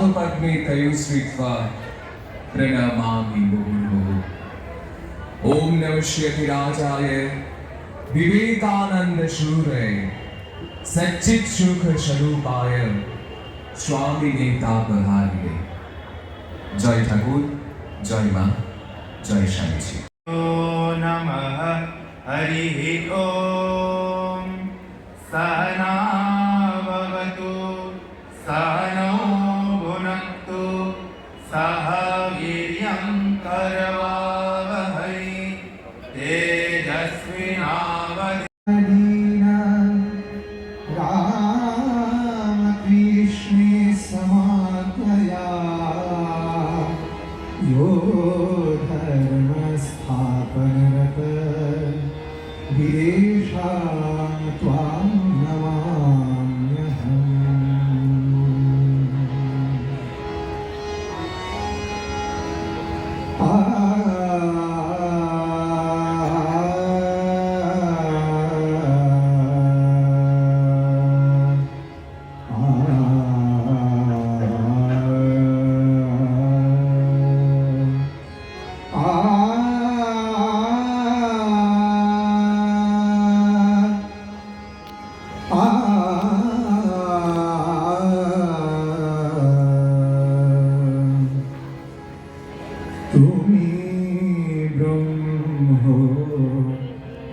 पादपद्मे तयोः श्रीत्वा प्रणमामि मुहुर्मुहुः। ओम नमः श्रीराजाय विवेकानंदशूरये सच्चित् सुख स्वरूपाय स्वामिने तापहारिणे। जय ठाकुर, जय मां, जय स्वामीजी। नमः हरिः ओम। सहना भवतु सहनौ भुनक्तु सह वीर्यं करवावहै तेजस्विनावधीनां रामकृष्णे समाधया यो धर्मस्थापनरत वीरेशां त्वां नमाम्यहम्। তুমি ব্রহ্ম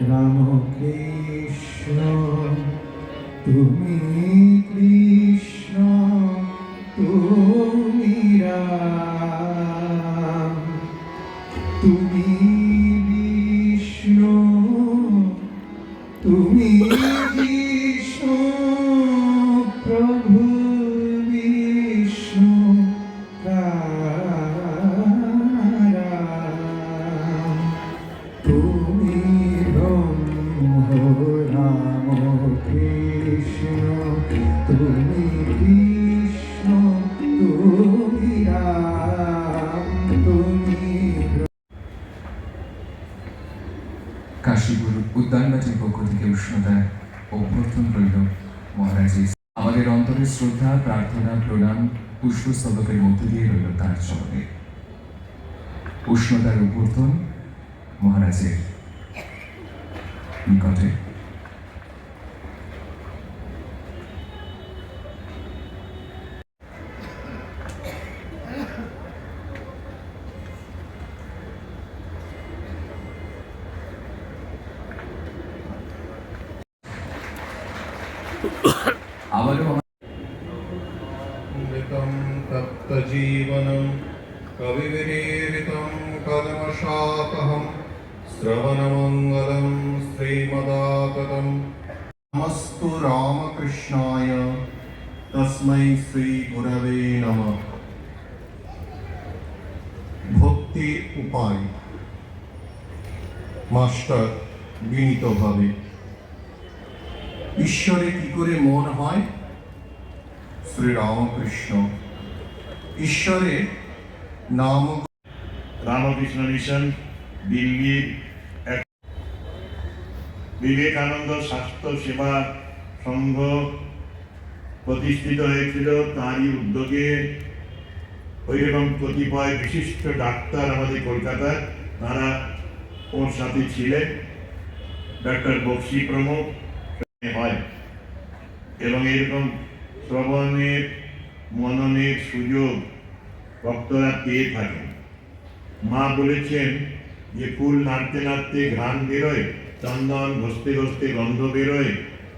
রাম কৃষ্ণ, তুমি কৃষ্ণ, তুমি রাম, তুমি বিষ্ণু, তুমি বিষ্ণু প্রভু বিষ্ণু তুমি ব্রহ্ম রাম কৃষ্ণ, তুমি কৃষ্ণ, তুমি রাম, তুমি। কাশীপুর উদ্যানবাটির পক্ষ থেকে উষ্ণতার অভ্যর্থন রইল মহারাজের। আমাদের অন্তরের শ্রদ্ধা, প্রার্থনা, প্রণাম, পুষ্পস্তবকের মধ্য দিয়ে রইল তার চরণে। উষ্ণতার অভ্যর্থন মহারাজের নিকটে। আবারও तप्तजीवनं कविविरीरितं कलमशापहं श्रवणमङ्गलं श्रीमदाततं। नमस्तु रामकृष्णाय तस्मै श्रीगुरवे नमः। भक्ति उपाय मास्टर বিনীতভাবে। ঈশ্বরে কি করে মন হয়? শ্রী রামকৃষ্ণ। ঈশ্বরের নাম রামকৃষ্ণ মিশন দিল্লির বিবেকানন্দ স্বাস্থ্য সেবা সংঘ প্রতিষ্ঠিত হয়েছিল তারই উদ্যোগে। ওইরকম কতিপয় বিশিষ্ট ডাক্তার আমাদের কলকাতার, তারা ওর সাথে ছিলেন, ডাক্তার বক্সি প্রমুখ হয়। এবং এরকম শ্রবণের মননের সুযোগ ভক্তরা পেয়ে থাকেন। মা বলেছেন যে ফুল নাড়তে নাড়তে ঘ্রাণ বেরোয়, চন্দন ঘষতে ঘষতে গন্ধ বেরোয়,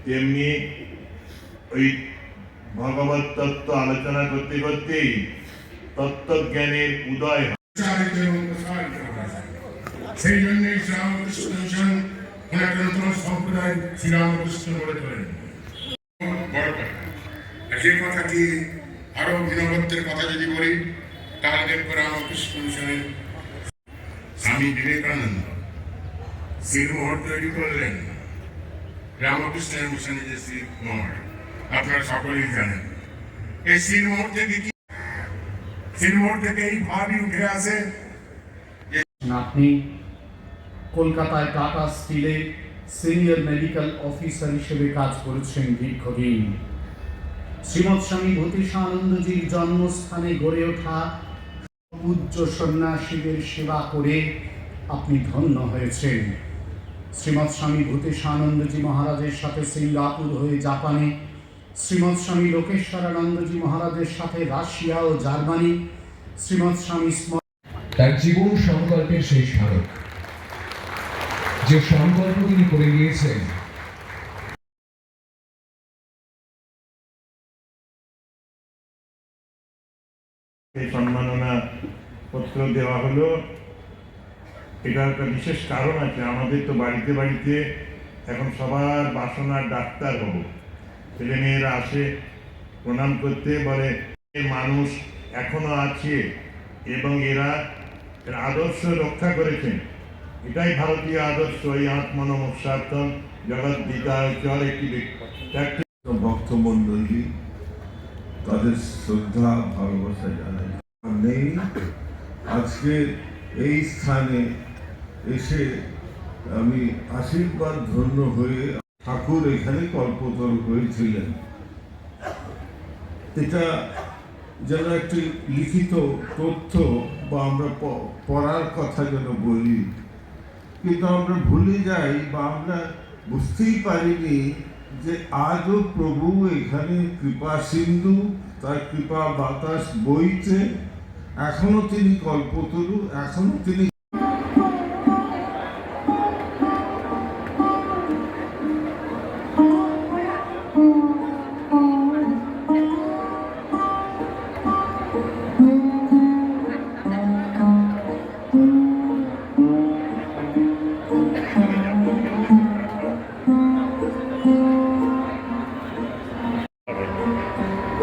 তেমনি ওই ভগবত তত্ত্ব আলোচনা করতে করতেই তত্ত্বজ্ঞানের উদয় হয়। সেই জন্যই শ্রীরামকৃষ্ণ মিশন সনাতন সম্প্রদায় শ্রীরামকৃষ্ণ বলে তোলেন। যে কথাটি আরো ভিন্নত্বের কথা যদি বলি, তাহলে দেখবো রামকৃষ্ণ মিশনের স্বামী বিবেকানন্দ শিরমোহর তৈরি করলেন। রামকৃষ্ণের মিশনে যে শিরমোহর আপনারা সকলেই জানেন। এই শিরমোহর থেকে কি, শিরমোহর থেকে এই ভাবই উঠে আসে। আপনি কলকাতায় টাটা স্টিলে সিনিয়র মেডিকেল অফিসার হিসেবে কাজ করেছেন দীর্ঘদিন। শ্রীমৎ স্বামী ভূতিষ্ঠানন্দজির জন্মস্থানে গড়ে ওঠা পূজ্য সন্ন্যাসীদের সেবা করে আপনি ধন্য হয়েছেন। শ্রীমৎ স্বামী ভূতিষ্ঠানন্দজি মহারাজের সাথে সিঙ্গাপুর হয়ে জাপানে, শ্রীমৎ স্বামী লোকেশ্বরানন্দজি মহারাজের সাথে রাশিয়া ও জার্মানি, শ্রীমৎ স্বামী তার জীবন সংকল্পের সেই স্মারক, যে সংকল্প তিনি করে গিয়েছেন এই সম্মাননা পত্র দেওয়া হলো। এটার একটা বিশেষ কারণ আছে। আমাদের তো বাড়িতে বাড়িতে এখন সবার বাসনার ডাক্তার হবো, ছেলে মেয়েরা আসে প্রণাম করতে, বলে মানুষ এখনো আছে এবং এরা এর আদর্শ রক্ষা করেছেন। এটাই ভারতীয় আদর্শ। এই আত্মনমস্বার্থম জগৎ গীতা চর একটি ভক্তমণ্ডলী তাদের শ্রদ্ধা ভালোবাসা জানাই। নেই আজকে এই স্থানে এসে আমি আশীর্বাদ ধন্য হয়ে, ঠাকুর এখানে কল্পতরু হয়েছিলেন, এটা যেন একটি লিখিত তথ্য বা আমরা পড়ার কথা যেন বলি, কিন্তু আমরা ভুলে যাই বা আমরা বুঝতেই পারিনি যে আজও প্রভু এখানে কৃপা সিন্ধু, তার কৃপা বাতাস বইছে, এখনো তিনি কল্পতরু, এখনো তিনি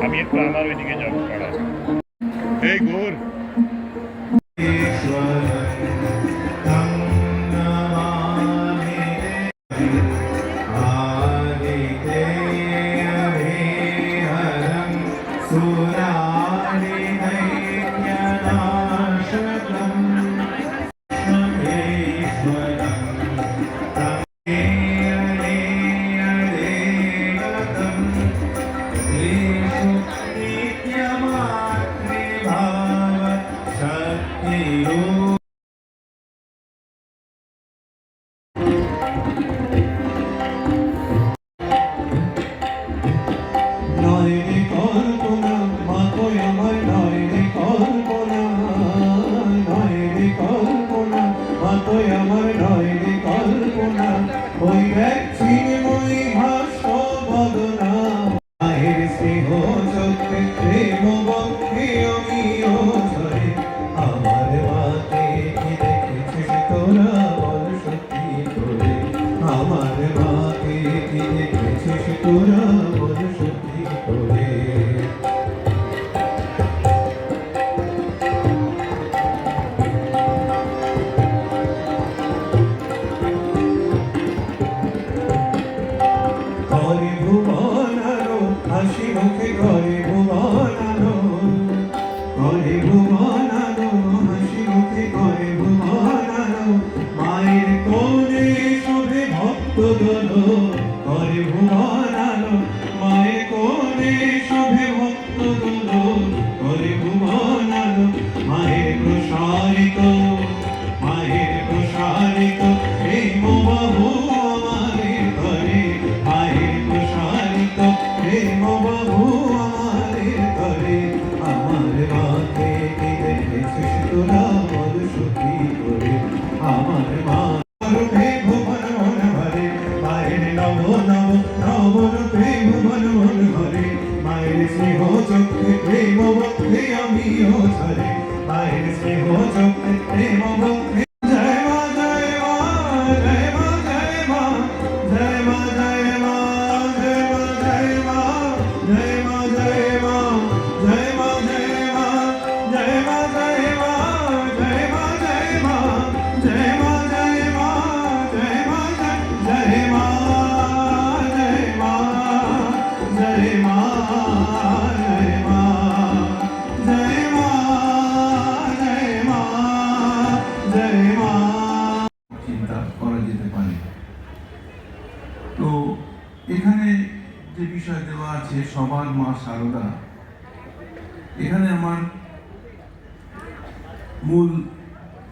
আমি একটু আমার ওইদিকে যাবো। এই গোর जय মা শারদা, এখানে আমার মূল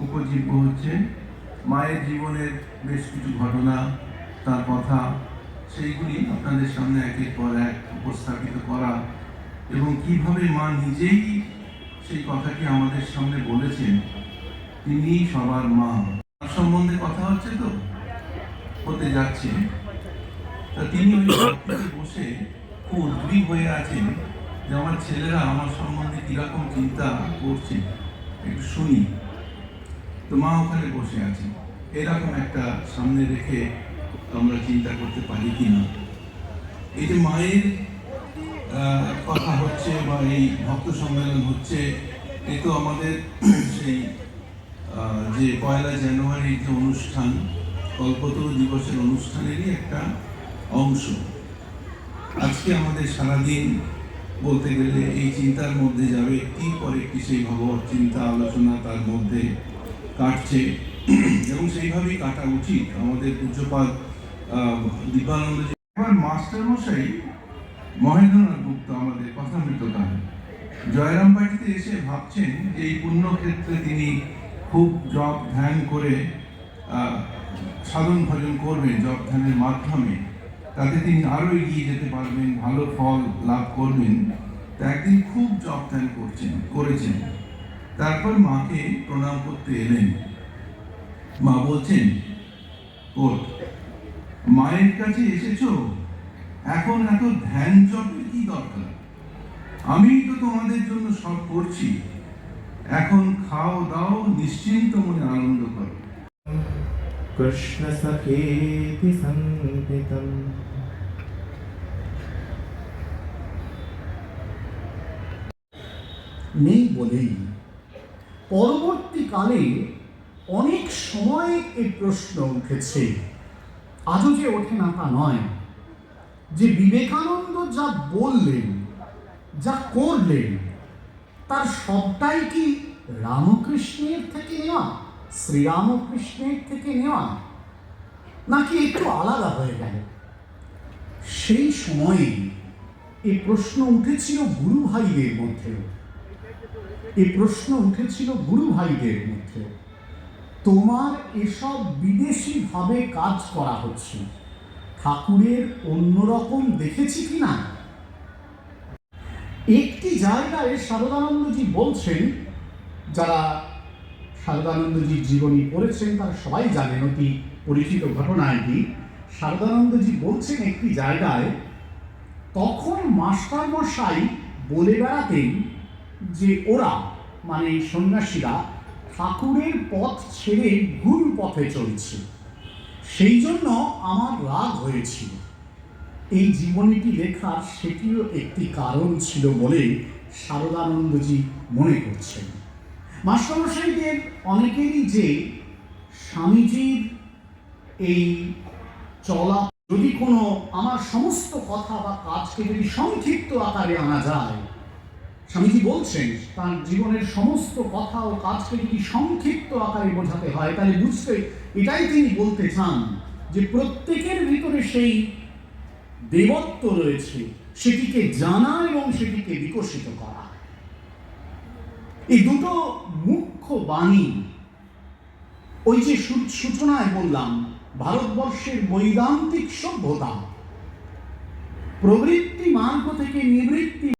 উপজীব্য হচ্ছে মায়ের জীবনের বেশ কিছু ঘটনা, তার কথা, সেইগুলি আপনাদের সামনে একের পর এক উপস্থাপিত করা এবং কিভাবে মা নিজেই সেই কথাটি আমাদের সামনে বলেছেন, তিনি সবার মা। তার সম্বন্ধে কথা হচ্ছে তো, হতে যাচ্ছে। তা তিনি ওই ঘরটিতে বসে খুব উদ্গ্রীব হয়ে আছেন যে আমার ছেলেরা আমার সম্বন্ধে কিরকম চিন্তা করছে, একটু শুনি। তো মা ওখানে বসে আছে, এরকম একটা সামনে রেখে আমরা চিন্তা করতে পারি কিনা। এই যে মায়ের কথা হচ্ছে বা এই ভক্ত সম্মেলন হচ্ছে, এ তো আমাদের সেই যে 1 জানুয়ারির যে অনুষ্ঠান, কল্পতরু দিবসের অনুষ্ঠানেরই একটা অংশ। আজকে আমাদের সারাদিন বলতে গেলে এই চিন্তার মধ্যে যাবে, একটির পর একটি সেই ভগবত চিন্তা আলোচনা তার মধ্যে কাটছে এবং সেইভাবেই কাটা উচিত। আমাদের পূজ্যপাদ দীপানন্দ মাস্টার মশাই মহেন্দ্রনাথ গুপ্ত আমাদের কথামৃতকার জয়রাম বাড়িতে এসে ভাবছেন যে এই পুণ্যক্ষেত্রে তিনি খুব জপ ধ্যান করে সাধন ভজন করবেন, জপ ধ্যানের মাধ্যমে তাতে তিনি আরো এগিয়ে যেতে পারবেন, ভালো ফল লাভ করবেন। তা একদিন খুব জপ ধ্যান করেছেন। তারপর মাকে প্রণাম করতে এলেন। মা বলছেন, মায়ের কাছে এসেছো, এখন এত ধ্যান জপের কি দরকার? আমি তো তোমাদের জন্য সব করছি, এখন খাও দাও, নিশ্চিন্ত মনে আনন্দ করো। কৃষ্ণ সখেতি সংকৃতম। নেই বলেই পরবর্তীকালে অনেক সময় এই প্রশ্ন উঠেছে, আজও যে ওঠে না তা নয়, যে বিবেকানন্দ যা বললেন, যা করলেন, তার সবটাই কি রামকৃষ্ণের থেকে নেওয়া, শ্রীরামকৃষ্ণের থেকে নেওয়া, নাকি একটু আলাদা হয়ে গেল? সেই সময়ে এই প্রশ্ন উঠেছিল গুরু ভাইদের মধ্যেও, তোমার এসব বিদেশি ভাবে কাজ করা হচ্ছে, ঠাকুরের অন্যরকম দেখেছি কিনা? একটি জায়গায় শারদানন্দজি বলছেন, যারা শারদানন্দজির জীবনী পড়েছেন তারা সবাই জানেন, অতি পরিচিত ঘটনা এটি। শারদানন্দজি বলছেন একটি জায়গায়, তখন মাস্টারমশাই বলে বেড়াতেন যে ওরা মানে সন্ন্যাসীরা ঠাকুরের পথ ছেড়ে ভুল পথে চলছে, সেই জন্য আমার রাগ হয়েছিল। এই জীবনীটি লেখার সেটিও একটি কারণ ছিল বলে শারদানন্দজি মনে করছেন। মাস্টারমশাইদের অনেকেরই যে স্বামীজির এই চলা, যদি কোনো আমার সমস্ত কথা বা কাজকে যদি সংক্ষিপ্ত আকারে আনা যায়, স্বামীজি বলছেন তার জীবনের সমস্ত কথা ও কাজকে যদি সংক্ষিপ্ত আকারে বোঝাতে হয়, তাহলে বুঝতে এটাই তিনি বলতে চান যে প্রত্যেকের ভিতরে সেই দেবত্ব রয়েছে, সেটিকে জানা এবং সেটিকে বিকশিত করা। এই দুটো মুখ্য বাণী, ওই যে সূচনায় বললাম, ভারতবর্ষের বৈদান্তিক সভ্যতা প্রবৃত্তি মার্গ থেকে নিবৃত্তি